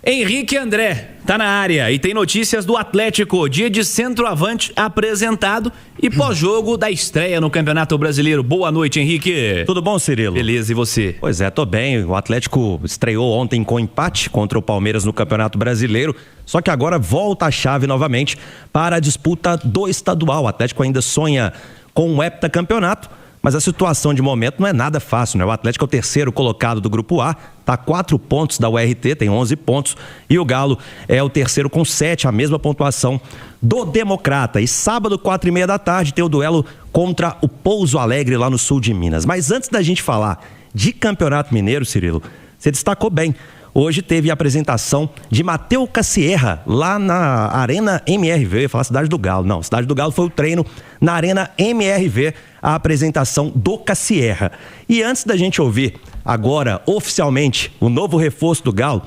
Henrique André tá na área e tem notícias do Atlético, dia de centroavante apresentado e pós-jogo da estreia no Campeonato Brasileiro. Boa noite, Henrique. Tudo bom, Cirilo? Beleza, e você? Pois é, tô bem. O Atlético estreou ontem com empate contra o Palmeiras no Campeonato Brasileiro, só que agora volta a chave novamente para a disputa do estadual. O Atlético ainda sonha com um heptacampeonato, mas a situação de momento não é nada fácil, né? O Atlético é o terceiro colocado do Grupo A, está a 4 pontos da URT, tem 11 pontos, e o Galo é o terceiro com 7, a mesma pontuação do Democrata. E sábado, 4h30 da tarde, tem o duelo contra o Pouso Alegre, lá no sul de Minas. Mas antes da gente falar de Campeonato Mineiro, Cirilo, você destacou bem. Hoje teve a apresentação de Matheus Cassierra lá na Arena MRV. Eu ia falar Cidade do Galo. Não, Cidade do Galo foi o treino na Arena MRV, a apresentação do Cassierra. E antes da gente ouvir agora, oficialmente, o novo reforço do Galo,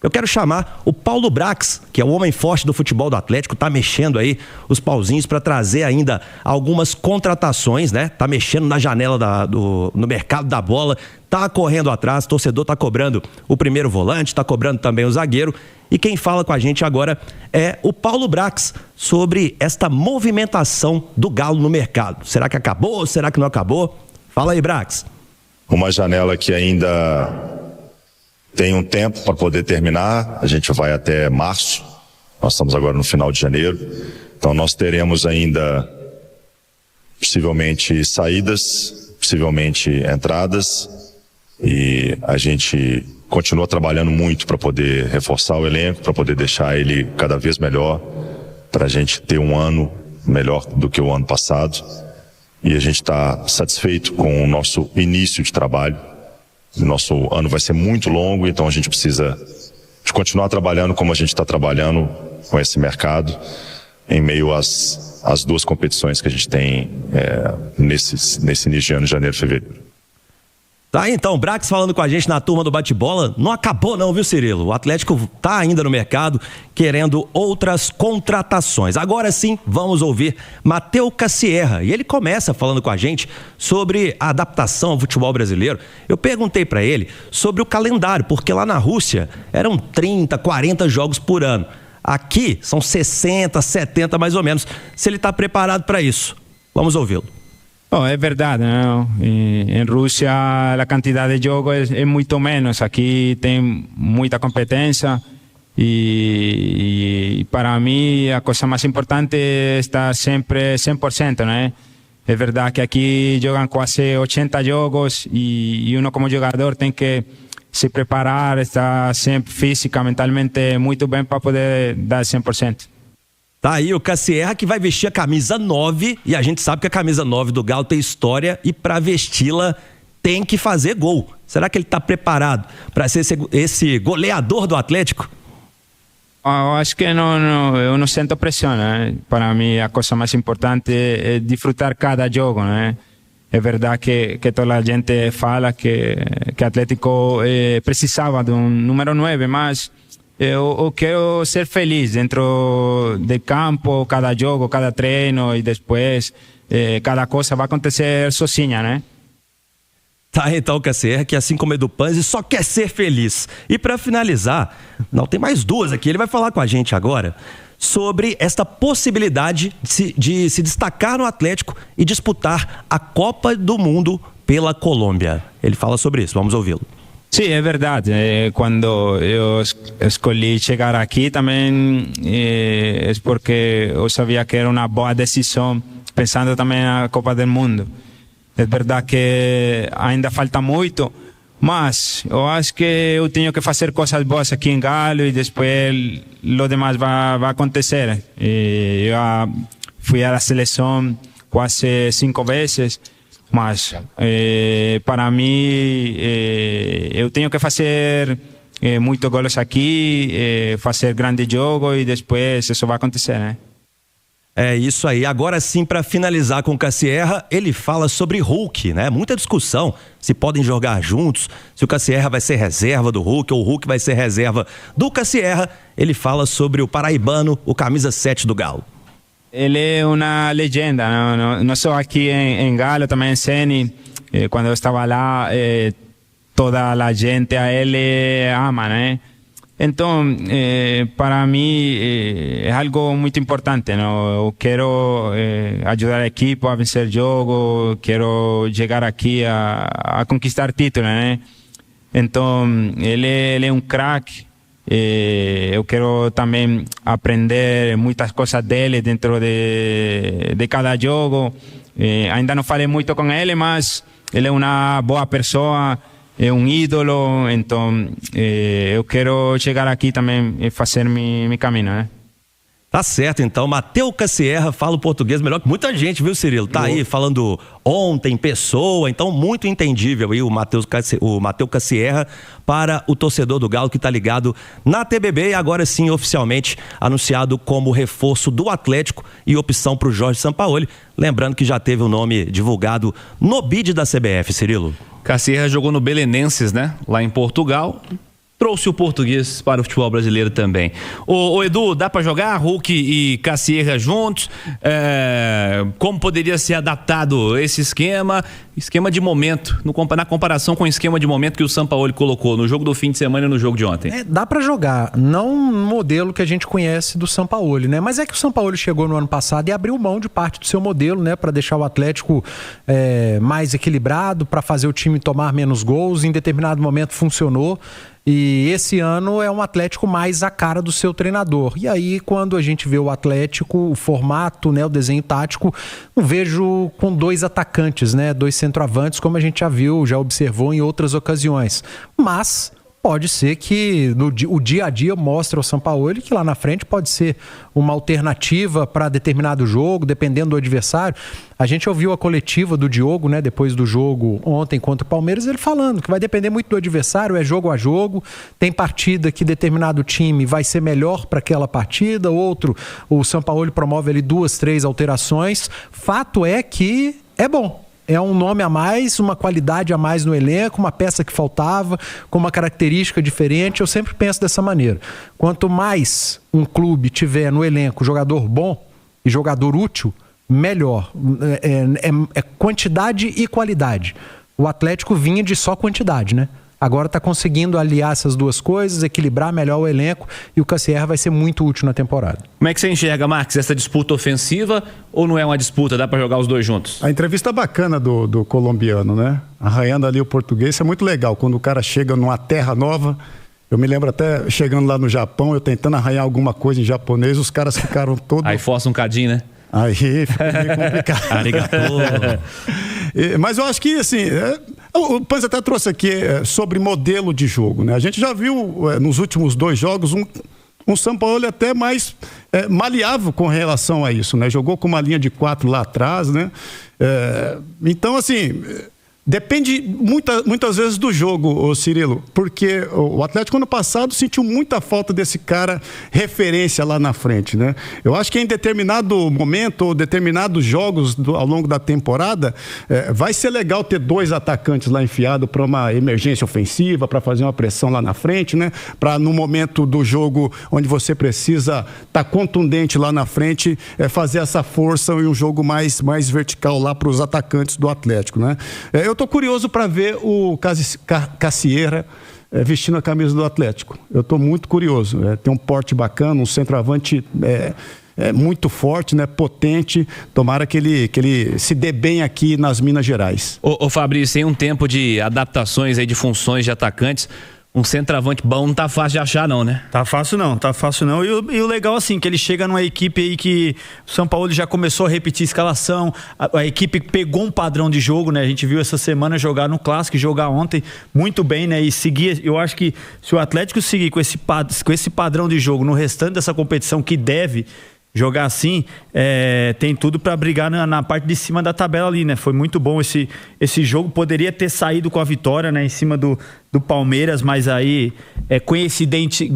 eu quero chamar o Paulo Brax, que é o homem forte do futebol do Atlético, tá mexendo aí os pauzinhos para trazer ainda algumas contratações, né? Tá mexendo na janela no mercado da bola, tá correndo atrás, o torcedor tá cobrando o primeiro volante, tá cobrando também o zagueiro. E quem fala com a gente agora é o Paulo Brax sobre esta movimentação do Galo no mercado. Será que acabou? Será que não acabou? Fala aí, Brax. Uma janela que ainda tem um tempo para poder terminar, a gente vai até março, nós estamos agora no final de janeiro, então nós teremos ainda possivelmente saídas, possivelmente entradas, e a gente continua trabalhando muito para poder reforçar o elenco, para poder deixar ele cada vez melhor, para a gente ter um ano melhor do que o ano passado, e a gente está satisfeito com o nosso início de trabalho. O nosso ano vai ser muito longo, então a gente precisa de continuar trabalhando como a gente está trabalhando com esse mercado em meio às duas competições que a gente tem nesse início de ano, janeiro e fevereiro. Tá, então, Brax falando com a gente na turma do bate-bola. Não acabou não, viu, Cirilo? O Atlético tá ainda no mercado querendo outras contratações. Agora sim, vamos ouvir Matheus Cassierra. E ele começa falando com a gente sobre a adaptação ao futebol brasileiro. Eu perguntei para ele sobre o calendário, porque lá na Rússia eram 30, 40 jogos por ano. Aqui são 60, 70 mais ou menos. Se ele está preparado para isso. Vamos ouvi-lo. Oh, es verdad, ¿no? En Rusia la cantidad de juegos es mucho menos. Aquí tem mucha competencia y para mí la cosa más importante es estar siempre 100%, ¿no? Es verdad que aquí juegan casi 80 juegos y uno como jugador tiene que se preparar, estar sempre física, mentalmente muito bem para poder dar 100%. Tá aí o Cassierra, que vai vestir a camisa 9, e a gente sabe que a camisa 9 do Galo tem história e para vesti-la tem que fazer gol. Será que ele está preparado para ser esse goleador do Atlético? Eu acho que não, eu não sinto pressão, né? Para mim a coisa mais importante é desfrutar cada jogo, né? É verdade que toda a gente fala que Atlético precisava de um número 9, mas eu quero ser feliz dentro do campo, cada jogo, cada treino, e depois cada coisa vai acontecer sozinha, né? Tá, então, Cassierra, que assim como Edu Panzi, só quer ser feliz. E para finalizar, não, tem mais duas aqui, ele vai falar com a gente agora sobre esta possibilidade de se destacar no Atlético e disputar a Copa do Mundo pela Colômbia. Ele fala sobre isso, vamos ouvi-lo. Sí, es verdad. Cuando yo escogí llegar aquí también es porque yo sabía que era una buena decisión pensando también en la Copa del Mundo. Es verdad que ainda falta mucho, mas yo acho que yo tengo que hacer cosas boas aquí en Galo y después lo demás va a acontecer. Yo fui a la selección casi 5 veces. Mas para mim eu tenho que fazer muitos gols aqui, fazer grande jogo e depois isso vai acontecer, né? É isso aí. Agora sim, para finalizar com o Cassierra, ele fala sobre Hulk, né? Muita discussão se podem jogar juntos, se o Cassierra vai ser reserva do Hulk ou o Hulk vai ser reserva do Cassierra. Ele fala sobre o paraibano, o camisa 7 do Galo. Ele é uma legenda, não só aqui em Galo, também em Ceni. Quando eu estava lá, toda a gente a ele ama, né? Então, para mim é algo muito importante, não? Eu quero ajudar a equipe a vencer jogo, quero chegar aqui a conquistar títulos, né? Então, ele é um craque. Eu quero também aprender muitas coisas dele dentro de cada jogo. Ainda não falei muito com ele, mas ele é uma boa pessoa. É um ídolo, então eu quero chegar aqui também e fazer meu caminho, né? Tá certo, então. Matheus Cassierra fala o português melhor que muita gente, viu, Cirilo? Tá aí falando ontem, pessoa, então muito entendível aí o Matheus Cassierra para o torcedor do Galo que tá ligado na TBB e agora sim oficialmente anunciado como reforço do Atlético e opção pro Jorge Sampaoli. Lembrando que já teve o nome divulgado no bid da CBF, Cirilo. Cassierra jogou no Belenenses, né? Lá em Portugal. Trouxe o português para o futebol brasileiro também. Ô Edu, dá para jogar Hulk e Cassierra juntos? Como poderia ser adaptado esse esquema de momento, na comparação com o esquema de momento que o Sampaoli colocou no jogo do fim de semana e no jogo de ontem? Dá para jogar, não um modelo que a gente conhece do Sampaoli, né? Mas é que o Sampaoli chegou no ano passado e abriu mão de parte do seu modelo, né? Para deixar o Atlético mais equilibrado, para fazer o time tomar menos gols. Em determinado momento funcionou. E esse ano é um Atlético mais a cara do seu treinador. E aí, quando a gente vê o Atlético, o formato, né, o desenho tático, não vejo com 2 atacantes, né, 2 centroavantes, como a gente já viu, já observou em outras ocasiões. Mas pode ser que o dia a dia mostre ao Sampaoli que lá na frente pode ser uma alternativa para determinado jogo, dependendo do adversário. A gente ouviu a coletiva do Diogo, né, depois do jogo ontem contra o Palmeiras, ele falando que vai depender muito do adversário, é jogo a jogo, tem partida que determinado time vai ser melhor para aquela partida, outro, o Sampaoli promove ali 2, 3 alterações. Fato é que é bom. É um nome a mais, uma qualidade a mais no elenco, uma peça que faltava, com uma característica diferente. Eu sempre penso dessa maneira. Quanto mais um clube tiver no elenco jogador bom e jogador útil, melhor. É quantidade e qualidade. O Atlético vinha de só quantidade, né? Agora está conseguindo aliar essas duas coisas, equilibrar melhor o elenco, e o Cassierra vai ser muito útil na temporada. Como é que você enxerga, Marques, essa disputa ofensiva ou não é uma disputa? Dá para jogar os dois juntos? A entrevista bacana do colombiano, né? Arranhando ali o português, isso é muito legal. Quando o cara chega numa terra nova, eu me lembro até chegando lá no Japão, eu tentando arranhar alguma coisa em japonês, os caras ficaram todos... Aí força um cadinho, né? Aí fica meio complicado. Arigato. Mas eu acho que, assim, o Panz até trouxe aqui sobre modelo de jogo, né? A gente já viu nos últimos 2 jogos um Sampaoli até mais maleável com relação a isso, né? Jogou com uma linha de 4 lá atrás, né? Então, assim... Depende muitas vezes do jogo, Cirilo, porque o Atlético ano passado sentiu muita falta desse cara referência lá na frente, né? Eu acho que em determinado momento ou determinados jogos ao longo da temporada vai ser legal ter 2 atacantes lá enfiados para uma emergência ofensiva, para fazer uma pressão lá na frente, né? Para no momento do jogo onde você precisa estar contundente lá na frente, fazer essa força e um jogo mais vertical lá para os atacantes do Atlético, né? Eu tô curioso para ver o Cassierra vestindo a camisa do Atlético. Eu tô muito curioso. Tem um porte bacana, um centroavante muito forte, né? Potente. Tomara que ele se dê bem aqui nas Minas Gerais. Ô Fabrício, em um tempo de adaptações aí de funções de atacantes, um centroavante bom não tá fácil de achar não, né? Tá fácil não. E o legal assim, que ele chega numa equipe aí que o São Paulo já começou a repetir a escalação, a equipe pegou um padrão de jogo, né? A gente viu essa semana jogar no Clássico, jogar ontem muito bem, né? E seguir, eu acho que se o Atlético seguir com esse padrão de jogo no restante dessa competição que deve jogar assim, tem tudo para brigar na parte de cima da tabela ali, né? Foi muito bom esse jogo, poderia ter saído com a vitória, né? Em cima do Palmeiras, mas aí coincidência,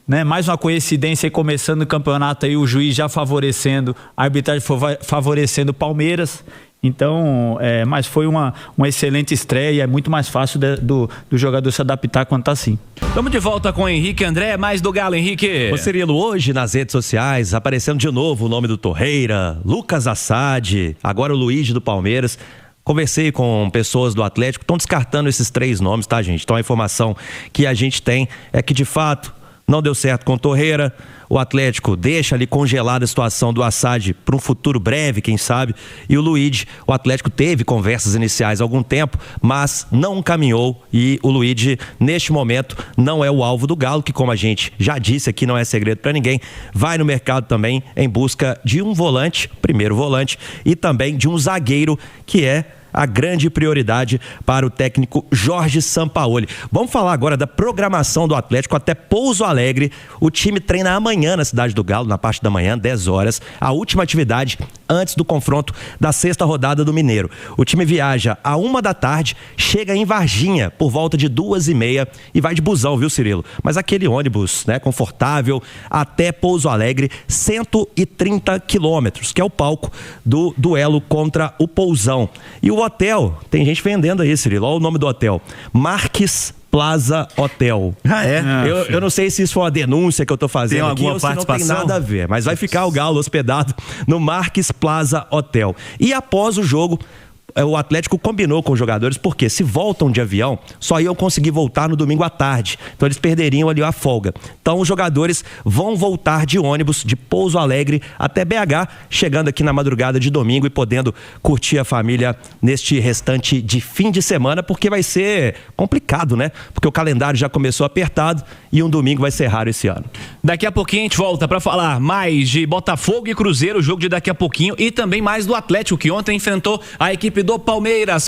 né? Mais uma coincidência aí, começando o campeonato aí, o juiz já favorecendo, a arbitragem favorecendo o Palmeiras. Então, mas foi uma excelente estreia, é muito mais fácil do jogador se adaptar quando tá assim. Vamos de volta com o Henrique André, mais do Galo, Henrique. Ô Cirilo, hoje nas redes sociais aparecendo de novo o nome do Torreira, Lucas Assad, agora o Luiz do Palmeiras. Conversei com pessoas do Atlético, estão descartando esses 3 nomes, tá, gente? Então a informação que a gente tem é que, de fato, não deu certo com o Torreira. O Atlético deixa ali congelada a situação do Assad para um futuro breve, quem sabe. E o Luigi, o Atlético teve conversas iniciais há algum tempo, mas não caminhou. E o Luigi, neste momento, não é o alvo do Galo, que, como a gente já disse aqui, não é segredo para ninguém, vai no mercado também em busca de um volante, primeiro volante, e também de um zagueiro, que é a grande prioridade para o técnico Jorge Sampaoli. Vamos falar agora da programação do Atlético até Pouso Alegre. O time treina amanhã na Cidade do Galo, na parte da manhã, 10 horas. A última atividade antes do confronto da 6ª rodada do Mineiro. O time viaja à 1 da tarde, chega em Varginha por volta de 2h30 e vai de busão, viu, Cirilo? Mas aquele ônibus, né, confortável, até Pouso Alegre, 130 quilômetros, que é o palco do duelo contra o Pousão. E o hotel, tem gente vendendo aí, Cirilo, olha o nome do hotel, Marques Plaza Hotel. Ah, é? Eu não sei se isso foi uma denúncia que eu tô fazendo tem aqui ou se não tem nada a ver, mas vai ficar o Galo hospedado no Marques Plaza Hotel. E após o jogo, o Atlético combinou com os jogadores, porque se voltam de avião, só iam conseguir voltar no domingo à tarde. Então eles perderiam ali a folga. Então os jogadores vão voltar de ônibus de Pouso Alegre até BH, chegando aqui na madrugada de domingo e podendo curtir a família neste restante de fim de semana, porque vai ser complicado, né? Porque o calendário já começou apertado e um domingo vai ser raro esse ano. Daqui a pouquinho a gente volta para falar mais de Botafogo e Cruzeiro, o jogo de daqui a pouquinho, e também mais do Atlético, que ontem enfrentou a equipe do Palmeiras.